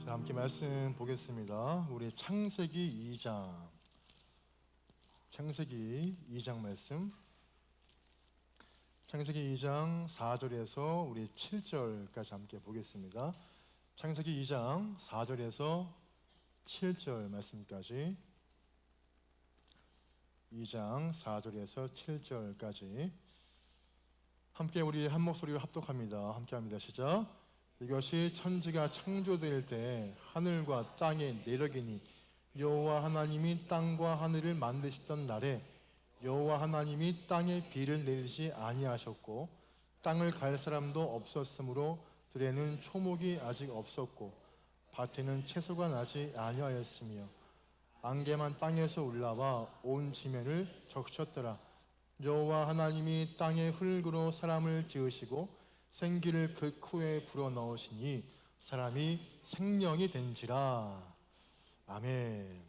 자, 함께 말씀 보겠습니다. 우리 창세기 2장. 창세기 2장 말씀. 창세기 2장 4절에서 우리 7절까지 함께 보겠습니다. 창세기 2장 4절에서 7절 말씀까지. 2장 4절에서 7절까지 함께 우리 한 목소리로 합독합니다. 함께 합니다. 시작. 이것이 천지가 창조될 때 하늘과 땅의 내력이니 여호와 하나님이 땅과 하늘을 만드시던 날에 여호와 하나님이 땅에 비를 내리지 아니하셨고 땅을 갈 사람도 없었으므로 들에는 초목이 아직 없었고 밭에는 채소가 나지 아니하였으며 안개만 땅에서 올라와 온 지면을 적셨더라. 여호와 하나님이 땅의 흙으로 사람을 지으시고 생기를 그 코에 불어넣으시니 사람이 생명이 된지라. 아멘.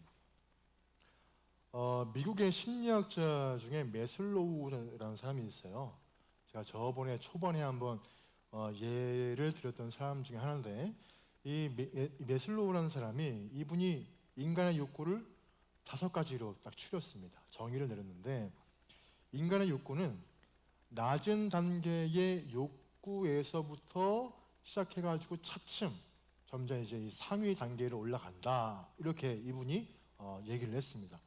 미국의 심리학자 중에 메슬로우라는 사람이 있어요. 제가 저번에 초반에 한번 예를 드렸던 사람 중에 하나인데, 이 메슬로우라는 사람이, 이분이 인간의 욕구를 5가지로 딱 추렸습니다. 정의를 내렸는데, 인간의 욕구는 낮은 단계의 욕구에서부터 시작해가지고 차츰 점점 이제 이 상위 단계로 올라간다, 이렇게 이분이 얘기를 했습니다.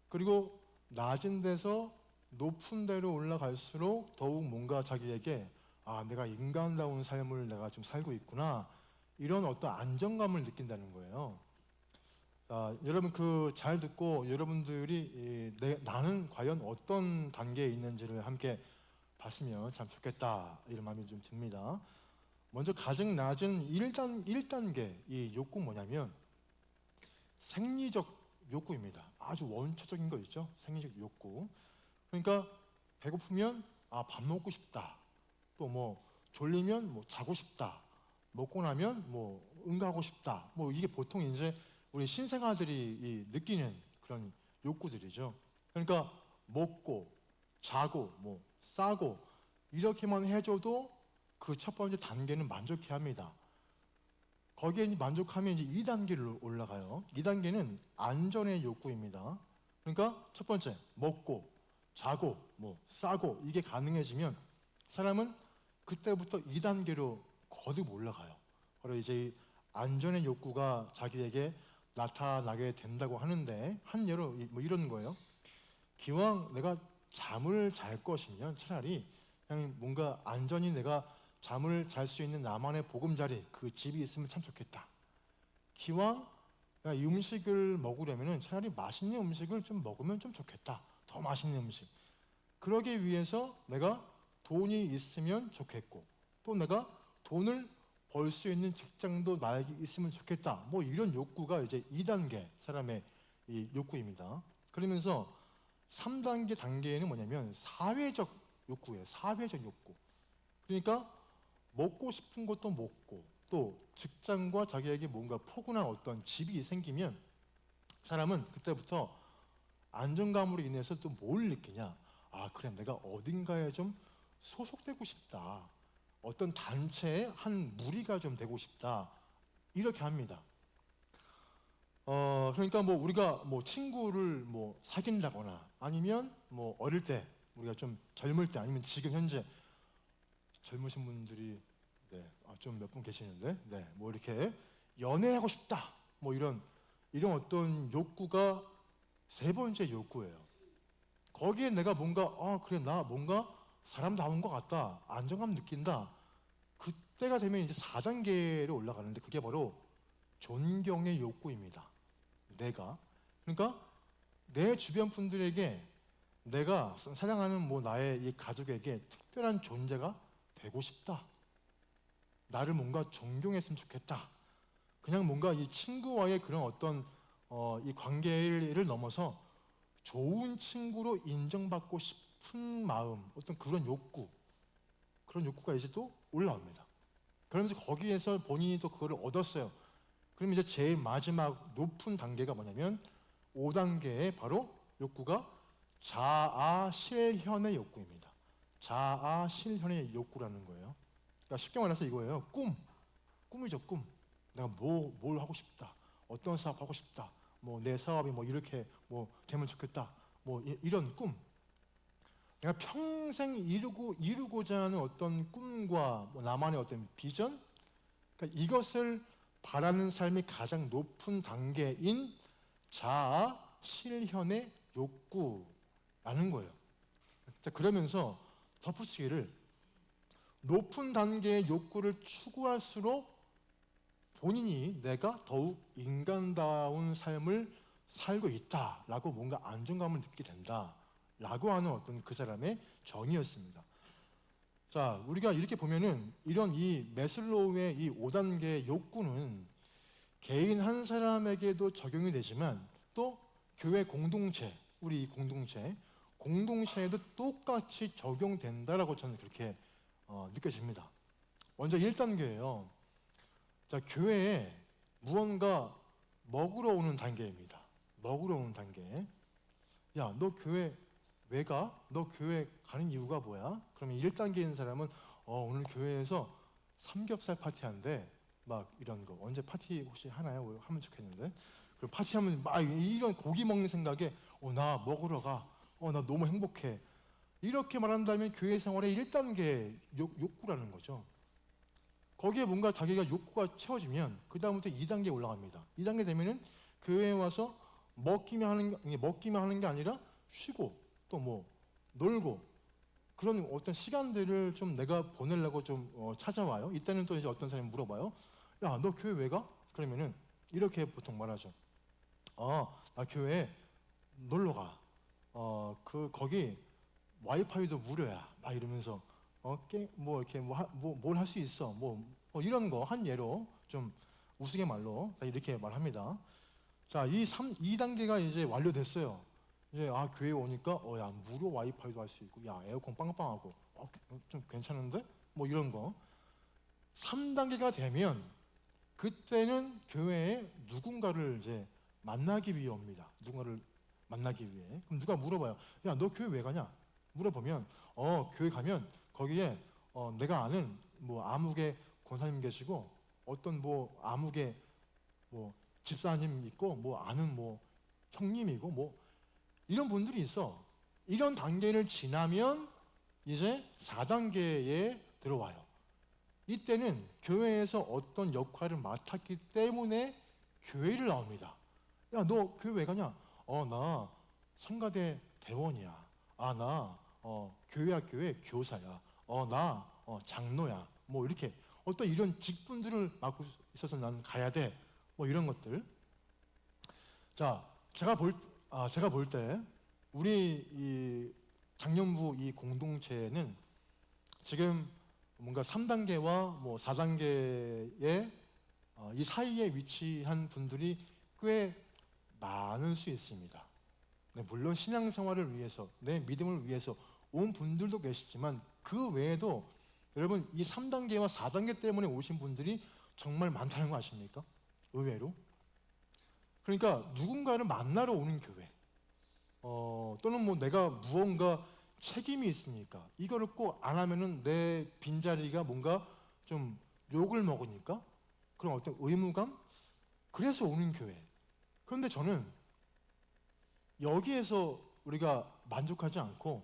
그리고 낮은 데서 높은 데로 올라갈수록 더욱 뭔가 자기에게 내가 인간다운 삶을 내가 좀 살고 있구나, 이런 어떤 안정감을 느낀다는 거예요. 여러분 잘 듣고 여러분들이 나는 과연 어떤 단계에 있는지를 함께 봤으면 참 좋겠다, 이런 마음이 좀 듭니다. 먼저 가장 낮은 1단계 이 욕구 뭐냐면 생리적 욕구입니다. 아주 원초적인 거 있죠. 생리적 욕구. 그러니까 배고프면 밥 먹고 싶다. 또 뭐 졸리면 뭐 자고 싶다. 먹고 나면 뭐 응가하고 싶다. 뭐 이게 보통 이제 우리 신생아들이 느끼는 그런 욕구들이죠. 그러니까 먹고 자고 뭐 싸고 이렇게만 해줘도 그 첫 번째 단계는 만족해 합니다. 거기에 만족하면 이제 2단계로 올라가요. 2단계는 안전의 욕구입니다. 그러니까 첫 번째 먹고 자고 뭐 싸고 이게 가능해지면 사람은 그때부터 2단계로 거듭 올라가요. 바로 이제 이 안전의 욕구가 자기에게 나타나게 된다고 하는데, 한 예로 뭐 이런 거예요. 기왕 내가 잠을 잘 것이면 차라리 그냥 뭔가 안전히 내가 잠을 잘 수 있는 나만의 보금자리, 그 집이 있으면 참 좋겠다. 기왕 내가 이 음식을 먹으려면 차라리 맛있는 음식을 좀 먹으면 좀 좋겠다. 더 맛있는 음식. 그러기 위해서 내가 돈이 있으면 좋겠고, 또 내가 돈을 벌 수 있는 직장도 나에게 있으면 좋겠다. 뭐 이런 욕구가 이제 2단계 사람의 이 욕구입니다. 그러면서 3단계 단계에는 뭐냐면 사회적 욕구예요. 사회적 욕구. 그러니까 먹고 싶은 것도 먹고, 또 직장과 자기에게 뭔가 포근한 어떤 집이 생기면 사람은 그때부터 안정감으로 인해서 또 뭘 느끼냐? 그래, 내가 어딘가에 좀 소속되고 싶다. 어떤 단체의 한 무리가 좀 되고 싶다. 이렇게 합니다. 그러니까 뭐 우리가 뭐 친구를 뭐 사귄다거나, 아니면 뭐 어릴 때 우리가 좀 젊을 때, 아니면 지금 현재 젊으신 분들이 좀 몇 분 계시는데, 뭐 이렇게 연애하고 싶다, 뭐 이런 어떤 욕구가 세 번째 욕구예요. 거기에 내가 뭔가 그래, 나 뭔가 사람다운 것 같다, 안정감 느낀다. 그때가 되면 이제 4단계로 올라가는데, 그게 바로 존경의 욕구입니다. 그러니까 내 주변 분들에게 내가 사랑하는 뭐 나의 이 가족에게 특별한 존재가 되고 싶다. 나를 뭔가 존경했으면 좋겠다. 그냥 뭔가 이 친구와의 그런 어떤 이 관계를 넘어서 좋은 친구로 인정받고 싶은 마음, 어떤 그런 욕구가 이제 또 올라옵니다. 그러면서 거기에서 본인이 또 그거를 얻었어요. 그럼 이제 제일 마지막 높은 단계가 뭐냐면 5단계의 바로 욕구가 자아 실현의 욕구입니다. 자아 실현의 욕구라는 거예요. 그러니까 쉽게 말해서 이거예요. 꿈이죠, 꿈. 내가 뭘 하고 싶다, 어떤 사업 하고 싶다, 뭐 내 사업이 뭐 이렇게 뭐 되면 좋겠다, 뭐 이런 꿈, 내가 평생 이루고자 하는 어떤 꿈과 뭐 나만의 어떤 비전, 그러니까 이것을 바라는 삶이 가장 높은 단계인 자아 실현의 욕구라는 거예요. 자, 그러면서 덧붙이기를, 높은 단계의 욕구를 추구할수록 본인이 내가 더욱 인간다운 삶을 살고 있다라고 뭔가 안정감을 느끼게 된다라고 하는 어떤 그 사람의 정의였습니다. 자, 우리가 이렇게 보면은 이런 이 매슬로우의 이 5단계 욕구는 개인 한 사람에게도 적용이 되지만 또 교회 공동체, 우리 이 공동체에도 똑같이 적용된다라고 저는 그렇게 느껴집니다. 먼저 1단계예요. 자, 교회에 무언가 먹으러 오는 단계입니다. 먹으러 오는 단계. 야, 너 교회 왜 가? 너 교회 가는 이유가 뭐야? 그러면 1단계인 사람은 오늘 교회에서 삼겹살 파티한대. 막 이런 거. 언제 파티 혹시 하나요? 하면 좋겠는데. 그럼 파티하면 막 이런 고기 먹는 생각에 나 먹으러 가. 나 너무 행복해. 이렇게 말한다면 교회 생활의 1단계 욕구라는 거죠. 거기에 뭔가 자기가 욕구가 채워지면 그 다음부터 2단계에 올라갑니다. 2단계 되면은 교회에 와서 먹기만 하는 게 아니라 쉬고 또 뭐 놀고 그런 어떤 시간들을 좀 내가 보내려고 좀 찾아와요. 이때는 또 이제 어떤 사람이 물어봐요. 야, 너 교회 왜 가? 그러면은 이렇게 보통 말하죠. 나 교회에 놀러 가. 거기 와이파이도 무료야. 막 이러면서 뭐 이렇게 뭘 할 수 있어. 이런 거 한 예로 좀 우스갯말로 이렇게 말합니다. 자, 2단계가 이제 완료됐어요. 이제 교회에 오니까 야, 무료 와이파이도 할 수 있고, 야, 에어컨 빵빵하고, 좀 괜찮은데? 뭐 이런 거. 3단계가 되면 그때는 교회에 누군가를 이제 만나기 위해 옵니다. 누군가를 만나기 위해. 그럼 누가 물어봐요. 야, 너 교회 왜 가냐? 물어보면 교회 가면 거기에 내가 아는 뭐 아무개 권사님 계시고 어떤 뭐 아무개 뭐 집사님 있고 뭐 아는 뭐 형님이고 뭐 이런 분들이 있어. 이런 단계를 지나면 이제 4단계에 들어와요. 이때는 교회에서 어떤 역할을 맡았기 때문에 교회를 나옵니다. 야, 너 교회 왜 가냐? 나 성가대 대원이야. 나 교회 학교의 교사야. 나 장로야. 뭐 이렇게 어떤 이런 직분들을 맡고 있어서 난 가야 돼. 뭐 이런 것들. 자, 제가 볼 때 우리 이 장년부 이 공동체는 지금 뭔가 3단계와 뭐 4단계의 이 사이에 위치한 분들이 꽤 많을 수 있습니다. 네, 물론 신앙생활을 위해서, 내 믿음을 위해서 온 분들도 계시지만 그 외에도 여러분 이 3단계와 4단계 때문에 오신 분들이 정말 많다는 거 아십니까? 의외로. 그러니까 누군가를 만나러 오는 교회, 또는 뭐 내가 무언가 책임이 있으니까 이거를 꼭 안 하면은 내 빈자리가 뭔가 좀 욕을 먹으니까 그런 어떤 의무감, 그래서 오는 교회. 그런데 저는 여기에서 우리가 만족하지 않고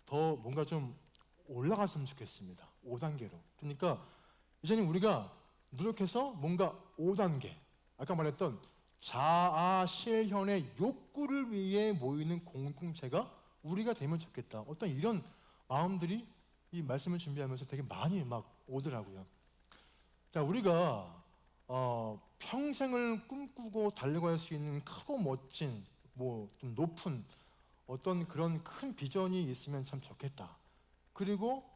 더 뭔가 좀 올라갔으면 좋겠습니다. 5단계로. 그러니까 이제는 우리가 노력해서 뭔가 5단계, 아까 말했던 자아 실현의 욕구를 위해 모이는 공동체가 우리가 되면 좋겠다. 어떤 이런 마음들이 이 말씀을 준비하면서 되게 많이 막 오더라고요. 자, 우리가 평생을 꿈꾸고 달려갈 수 있는 크고 멋진 뭐 좀 높은 어떤 그런 큰 비전이 있으면 참 좋겠다. 그리고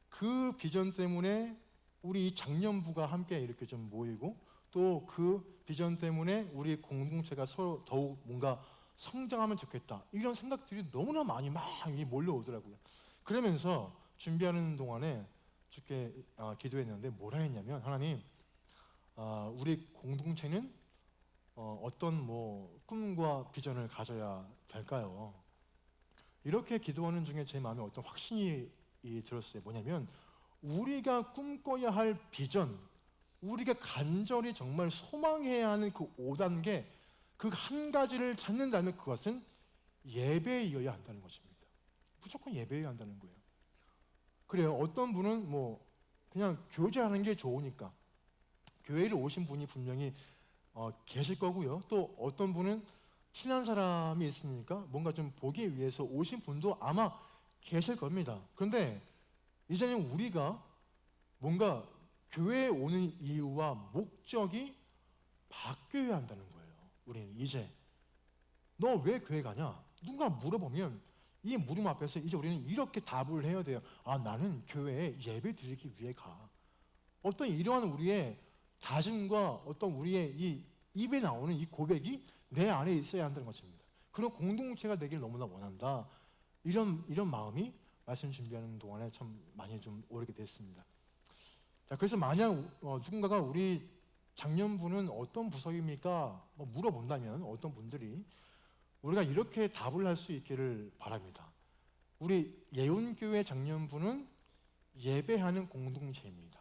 그 비전 때문에 우리 장년부가 함께 이렇게 좀 모이고 또 그 비전 때문에 우리 공동체가 서로 더욱 뭔가 성장하면 좋겠다. 이런 생각들이 너무나 많이 막 몰려오더라고요. 그러면서 준비하는 동안에 주께 기도했는데 뭐라 했냐면, 하나님, 우리 공동체는 어떤 뭐 꿈과 비전을 가져야 될까요? 이렇게 기도하는 중에 제 마음에 어떤 확신이 들었어요. 뭐냐면 우리가 꿈꿔야 할 비전, 우리가 간절히 정말 소망해야 하는 그 5단계, 그 한 가지를 찾는다면 그것은 예배이어야 한다는 것입니다. 무조건 예배여야 한다는 거예요. 그래요. 어떤 분은 뭐 그냥 교제하는 게 좋으니까 교회를 오신 분이 분명히 계실 거고요. 또 어떤 분은 친한 사람이 있으니까 뭔가 좀 보기 위해서 오신 분도 아마 계실 겁니다. 그런데 이제는 우리가 뭔가 교회에 오는 이유와 목적이 바뀌어야 한다는 거예요. 우리는 이제 너 왜 교회 가냐? 누가 물어보면 이 물음 앞에서 이제 우리는 이렇게 답을 해야 돼요. 아, 나는 교회에 예배 드리기 위해 가. 어떤 이러한 우리의 다짐과 어떤 우리의 이 입에 나오는 이 고백이 내 안에 있어야 한다는 것입니다. 그런 공동체가 되길 너무나 원한다. 이런 마음이 말씀 준비하는 동안에 참 많이 좀 오르게 됐습니다. 자, 그래서 만약 누군가가 우리 장년부는 어떤 부서입니까? 물어본다면 어떤 분들이 우리가 이렇게 답을 할 수 있기를 바랍니다. 우리 예언교회 장년부는 예배하는 공동체입니다.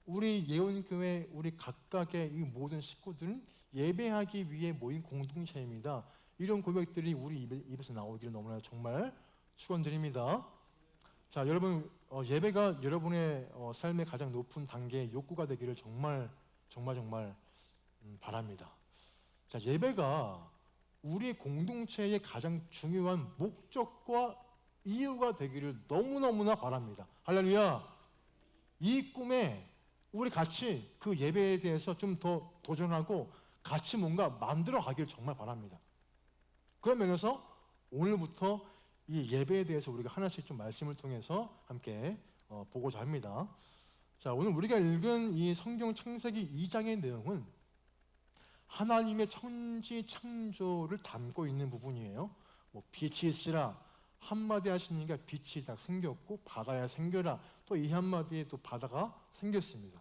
우리 예언교회 우리 각각의 이 모든 식구들은 예배하기 위해 모인 공동체입니다. 이런 고백들이 우리 입에서 나오기를 너무나 정말 축원드립니다. 자, 여러분 예배가 여러분의 삶의 가장 높은 단계의 욕구가 되기를 정말 바랍니다. 자, 예배가 우리 공동체의 가장 중요한 목적과 이유가 되기를 너무너무나 바랍니다. 할렐루야. 이 꿈에 우리 같이 그 예배에 대해서 좀 더 도전하고 같이 뭔가 만들어 가길 정말 바랍니다. 그런 면에서 오늘부터 이 예배에 대해서 우리가 하나씩 좀 말씀을 통해서 함께 보고자 합니다. 자, 오늘 우리가 읽은 이 성경 창세기 2장의 내용은 하나님의 천지 창조를 담고 있는 부분이에요. 뭐 빛이 있으라 한마디 하시니까 빛이 딱 생겼고 바다야 생겨라 또 이 한마디에 또 바다가 생겼습니다.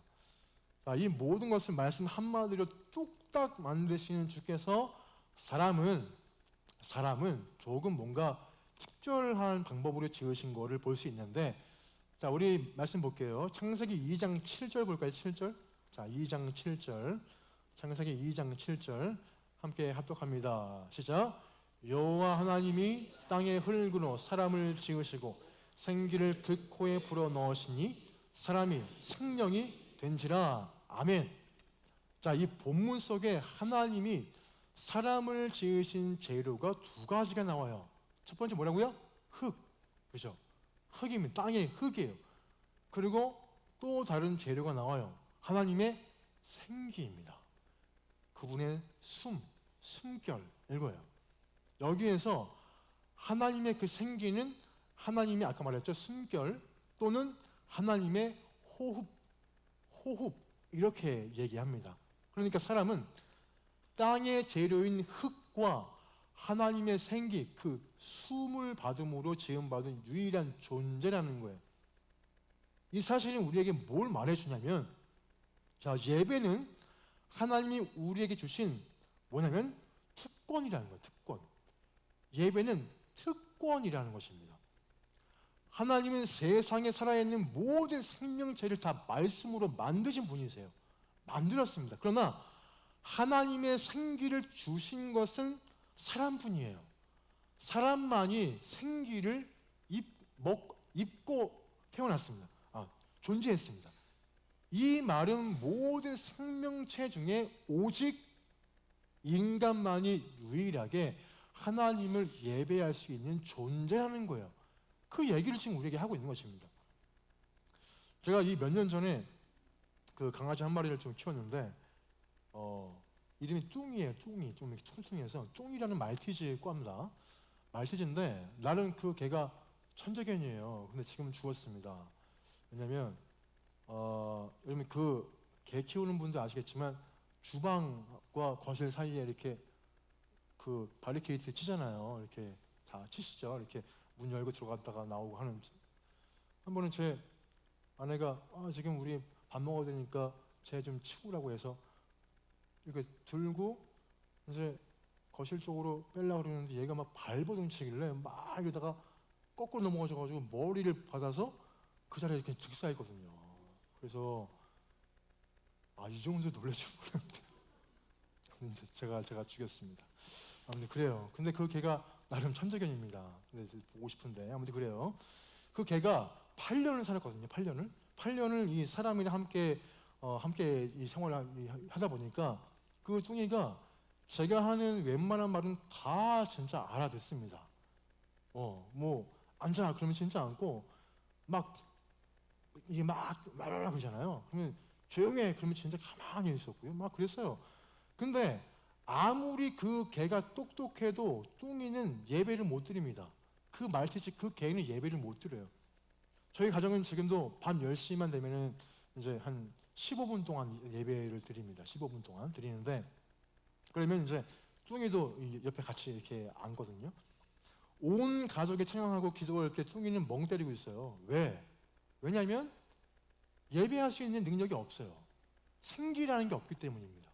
자, 이 모든 것을 말씀 한마디로 뚝딱 만드시는 주께서 사람은 조금 뭔가 특별한 방법으로 지으신 거를 볼 수 있는데, 자, 우리 말씀 볼게요. 창세기 2장 7절 볼까요? 7절. 자, 2장 7절. 창세기 2장 7절 함께 합독합니다. 시작. 여호와 하나님이 땅의 흙으로 사람을 지으시고 생기를 그 코에 불어 넣으시니 사람이 생명이 된지라. 아멘. 자, 이 본문 속에 하나님이 사람을 지으신 재료가 두 가지가 나와요. 첫 번째 뭐라고요? 흙. 그죠? 흙입니다. 땅의 흙이에요. 그리고 또 다른 재료가 나와요. 하나님의 생기입니다. 그분의 숨결 이거예요. 여기에서 하나님의 그 생기는 하나님이 아까 말했죠. 숨결 또는 하나님의 호흡 이렇게 얘기합니다. 그러니까 사람은 땅의 재료인 흙과 하나님의 생기, 그 숨을 받음으로 지음받은 유일한 존재라는 거예요. 이 사실이 우리에게 뭘 말해주냐면, 자, 예배는 하나님이 우리에게 주신 뭐냐면 특권이라는 거예요. 특권. 예배는 특권이라는 것입니다. 하나님은 세상에 살아있는 모든 생명체를 다 말씀으로 만드신 분이세요. 만들었습니다. 그러나 하나님의 생기를 주신 것은 사람뿐이에요. 사람만이 생기를 입고 태어났습니다. 존재했습니다. 이 말은 모든 생명체 중에 오직 인간만이 유일하게 하나님을 예배할 수 있는 존재라는 거예요. 그 얘기를 지금 우리에게 하고 있는 것입니다. 제가 이 몇 년 전에 그 강아지 한 마리를 좀 키웠는데 이름이 뚱이에요. 뚱이. 좀 이렇게 퉁퉁해서 뚱이라는 말티즈 꽈입니다. 말티즈인데 나름 그 개가 천재견이에요. 근데 지금은 죽었습니다. 왜냐면 여러분 그 개 키우는 분들 아시겠지만 주방과 거실 사이에 이렇게 그 바리케이트 치잖아요. 이렇게 다 치시죠. 이렇게 문 열고 들어갔다가 나오고 하는. 한 번은 제 아내가 지금 우리 밥 먹어야 되니까 쟤 좀 치우라고 해서 이렇게 들고 이제 거실 쪽으로 빼려고 그러는데 얘가 막 발버둥 치길래 막 이러다가 거꾸로 넘어가셔가지고 머리를 받아서 그 자리에 이렇게 즉사했거든요. 그래서 이 정도 놀라실 모르는데 제가 죽였습니다. 아무튼 그래요. 근데 그 개가 나름 천재견입니다. 근데 보고 싶은데 아무튼 그래요. 그 개가 8년을 살았거든요. 8년을 이 사람이랑 함께 이 생활을 하다 보니까 그 뚱이가 제가 하는 웬만한 말은 다 진짜 알아듣습니다. 뭐 앉아 그러면 진짜 앉고 막 이게 막 말하라 그러잖아요. 그러면 조용해 그러면 진짜 가만히 있었고요. 막 그랬어요. 근데 아무리 그 개가 똑똑해도 뚱이는 예배를 못 드립니다. 그 말티즈 그 개는 예배를 못 드려요. 저희 가정은 지금도 밤 10시만 되면은 이제 한 15분 동안 예배를 드립니다. 15분 동안 드리는데 그러면 이제 뚱이도 옆에 같이 이렇게 앉거든요. 온 가족이 찬양하고 기도할 때 뚱이는 멍 때리고 있어요. 왜? 왜냐하면 예배할 수 있는 능력이 없어요. 생기라는 게 없기 때문입니다.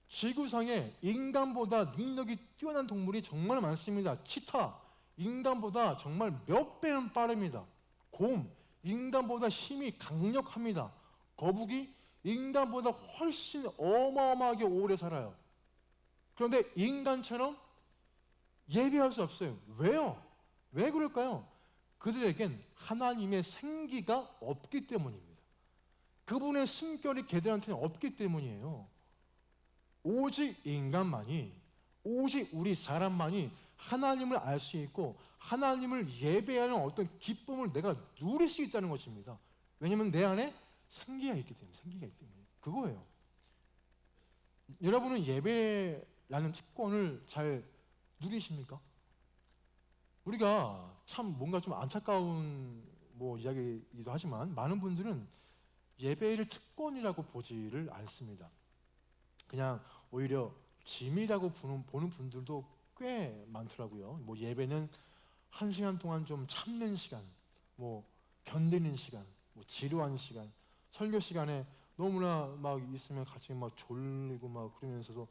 지구상에 인간보다 능력이 뛰어난 동물이 정말 많습니다. 치타, 인간보다 정말 몇 배는 빠릅니다. 곰, 인간보다 힘이 강력합니다. 거북이, 인간보다 훨씬 어마어마하게 오래 살아요. 그런데 인간처럼 예배할 수 없어요. 왜요? 왜 그럴까요? 그들에겐 하나님의 생기가 없기 때문입니다. 그분의 숨결이 걔들한테는 없기 때문이에요. 오직 인간만이, 오직 우리 사람만이 하나님을 알 수 있고 하나님을 예배하는 어떤 기쁨을 내가 누릴 수 있다는 것입니다. 왜냐하면 내 안에 생기가 있기 때문에. 그거예요. 여러분은 예배라는 특권을 잘 누리십니까? 우리가 참 뭔가 좀 안타까운 이야기이기도 하지만 많은 분들은 예배를 특권이라고 보지를 않습니다. 그냥 오히려 짐이라고 보는 분들도 꽤 많더라고요. 예배는 1시간 동안 좀 참는 시간, 견디는 시간, 지루한 시간, 설교 시간에 너무나 막 있으면 같이 막 졸리고 막 그러면서도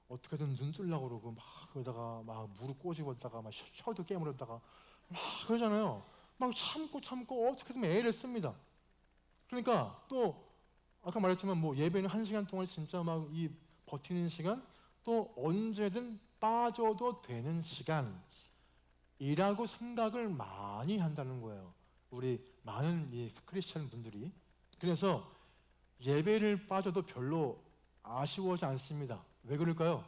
어떻게든 눈 뜨려고 그러고 막 그러다가 막 무릎 꼬집었다가 막 혀도 깨물었다가 막 그러잖아요. 막 참고 어떻게든 애를 씁니다. 그러니까 또 아까 말했지만 예배는 1시간 동안 진짜 막 이 버티는 시간 또 언제든 빠져도 되는 시간이라고 생각을 많이 한다는 거예요. 우리 많은 이 크리스찬 분들이. 그래서 예배를 빠져도 별로 아쉬워하지 않습니다. 왜 그럴까요?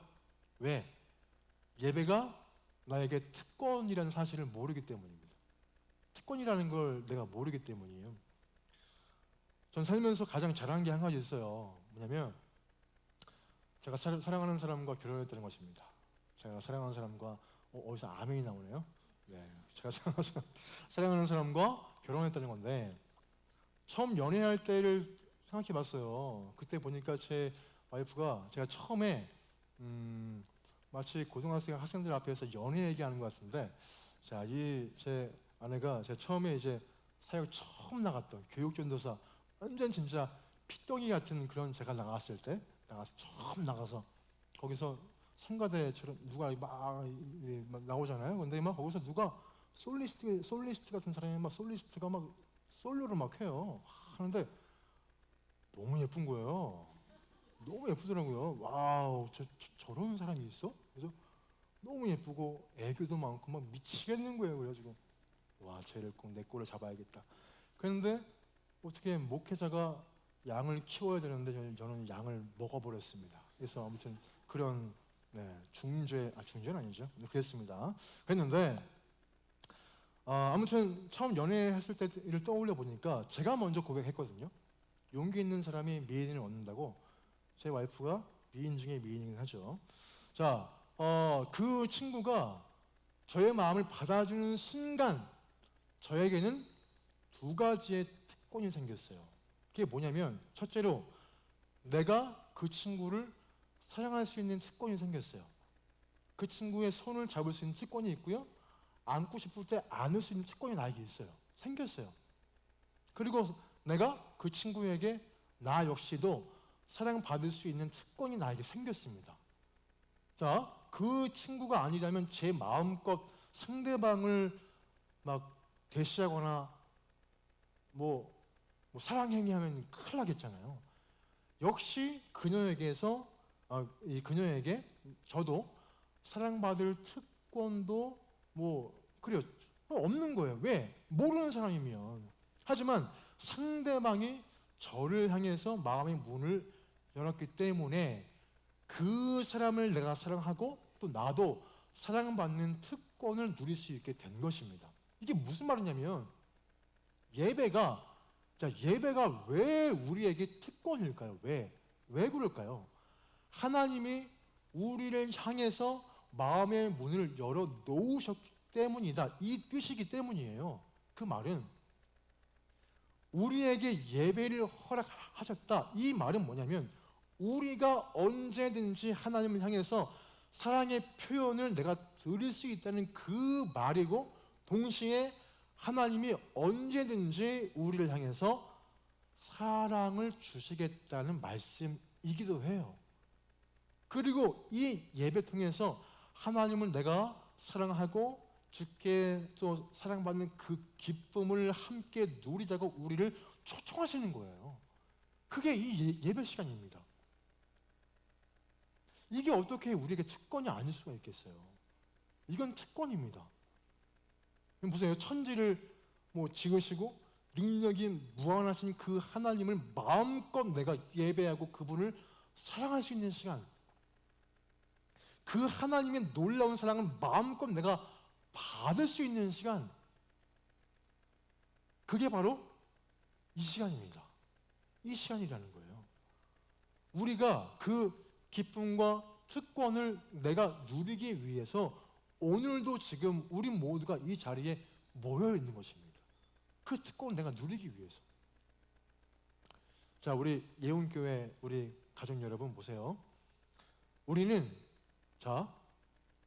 왜? 예배가 나에게 특권이라는 사실을 모르기 때문입니다. 특권이라는 걸 내가 모르기 때문이에요. 전 살면서 가장 잘한 게 한 가지 있어요. 뭐냐면 제가 사랑하는 사람과 결혼했다는 것입니다. 제가 사랑하는 사람과 어디서 아멘이 나오네요. 네, 제가 사랑하는 사람과 결혼했다는 건데 처음 연애할 때를 생각해봤어요. 그때 보니까 제 와이프가 제가 처음에 마치 학생들 앞에서 연애 얘기하는 것 같은데 제 아내가 제가 처음에 이제 사역 처음 나갔던 교육전도사 완전 진짜 피덩이 같은 그런 제가 처음 나가서 거기서 성가대처럼 누가 막 나오잖아요. 근데 막 거기서 누가 솔리스트 같은 사람이 솔리스트가 막 솔로를 막 해요. 하는데 너무 예쁜 거예요. 너무 예쁘더라고요. 와우, 저런 사람이 있어? 그래서 너무 예쁘고 애교도 많고 막 미치겠는 거예요. 그래가지고 와, 쟤를 꼭 내 꼴을 잡아야겠다. 그런데 어떻게 목회자가 양을 키워야 되는데 저는 양을 먹어버렸습니다. 그래서 아무튼 그런 중죄는 아니죠. 그랬습니다. 그랬는데 아무튼 처음 연애했을 때를 떠올려 보니까 제가 먼저 고백했거든요. 용기 있는 사람이 미인을 얻는다고. 제 와이프가 미인 중에 미인이긴 하죠. 자, 그 친구가 저의 마음을 받아주는 순간 저에게는 2가지의 특권이 생겼어요. 그게 뭐냐면 첫째로 내가 그 친구를 사랑할 수 있는 특권이 생겼어요. 그 친구의 손을 잡을 수 있는 특권이 있고요. 안고 싶을 때 안을 수 있는 특권이 나에게 있어요. 생겼어요. 그리고 내가 그 친구에게 나 역시도 사랑받을 수 있는 특권이 나에게 생겼습니다. 자, 그 친구가 아니라면 제 마음껏 상대방을 막 대시하거나 사랑행위 하면 큰일 나겠잖아요. 역시 이 그녀에게 저도 사랑받을 특권도 그래요. 없는 거예요. 왜? 모르는 사람이면. 하지만 상대방이 저를 향해서 마음의 문을 열었기 때문에 그 사람을 내가 사랑하고 또 나도 사랑받는 특권을 누릴 수 있게 된 것입니다. 이게 무슨 말이냐면 예배가 왜 우리에게 특권일까요? 왜 그럴까요? 하나님이 우리를 향해서 마음의 문을 열어 놓으셨기 때문이다. 이 뜻이기 때문이에요. 그 말은 우리에게 예배를 허락하셨다. 이 말은 뭐냐면 우리가 언제든지 하나님을 향해서 사랑의 표현을 내가 드릴 수 있다는 그 말이고, 동시에 하나님이 언제든지 우리를 향해서 사랑을 주시겠다는 말씀이기도 해요. 그리고 이 예배 통해서 하나님을 내가 사랑하고 주께 또 사랑받는 그 기쁨을 함께 누리자고 우리를 초청하시는 거예요. 그게 이 예배 시간입니다. 이게 어떻게 우리에게 특권이 아닐 수가 있겠어요? 이건 특권입니다. 보세요. 천지를 지으시고 능력이 무한하신 그 하나님을 마음껏 내가 예배하고 그분을 사랑할 수 있는 시간, 그 하나님의 놀라운 사랑을 마음껏 내가 받을 수 있는 시간, 그게 바로 이 시간입니다. 이 시간이라는 거예요. 우리가 그 기쁨과 특권을 내가 누리기 위해서 오늘도 지금 우리 모두가 이 자리에 모여 있는 것입니다. 그 특권을 내가 누리기 위해서. 자, 우리 예운교회 우리 가족 여러분 보세요. 우리는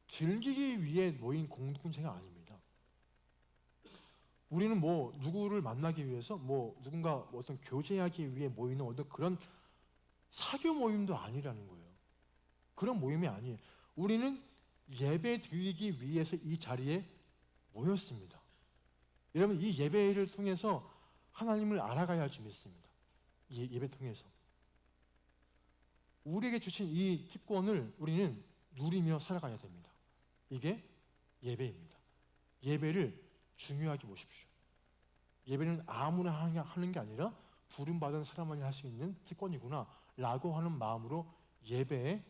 즐기기 위해 모인 공동체가 아닙니다. 우리는 누구를 만나기 위해서 누군가 어떤 교제하기 위해 모이는 어떤 그런 사교 모임도 아니라는 거예요. 그런 모임이 아니에요. 우리는 예배 드리기 위해서 이 자리에 모였습니다. 여러분, 이 예배를 통해서 하나님을 알아가야 할 줄 믿습니다. 이 예배 통해서 우리에게 주신 이 특권을 우리는 누리며 살아가야 됩니다. 이게 예배입니다. 예배를 중요하게 보십시오. 예배는 아무나 하는 게 아니라 부름받은 사람만이 할 수 있는 특권이구나 라고 하는 마음으로 예배에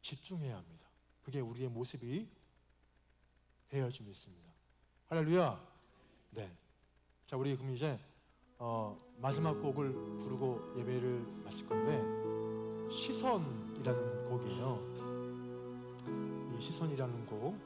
집중해야 합니다. 그게 우리의 모습이 되어야 할 줄 믿습니다. 할렐루야. 네. 자, 우리 그럼 이제 마지막 곡을 부르고 예배를 마칠 건데, 시선이라는 곡이에요. 이 시선이라는 곡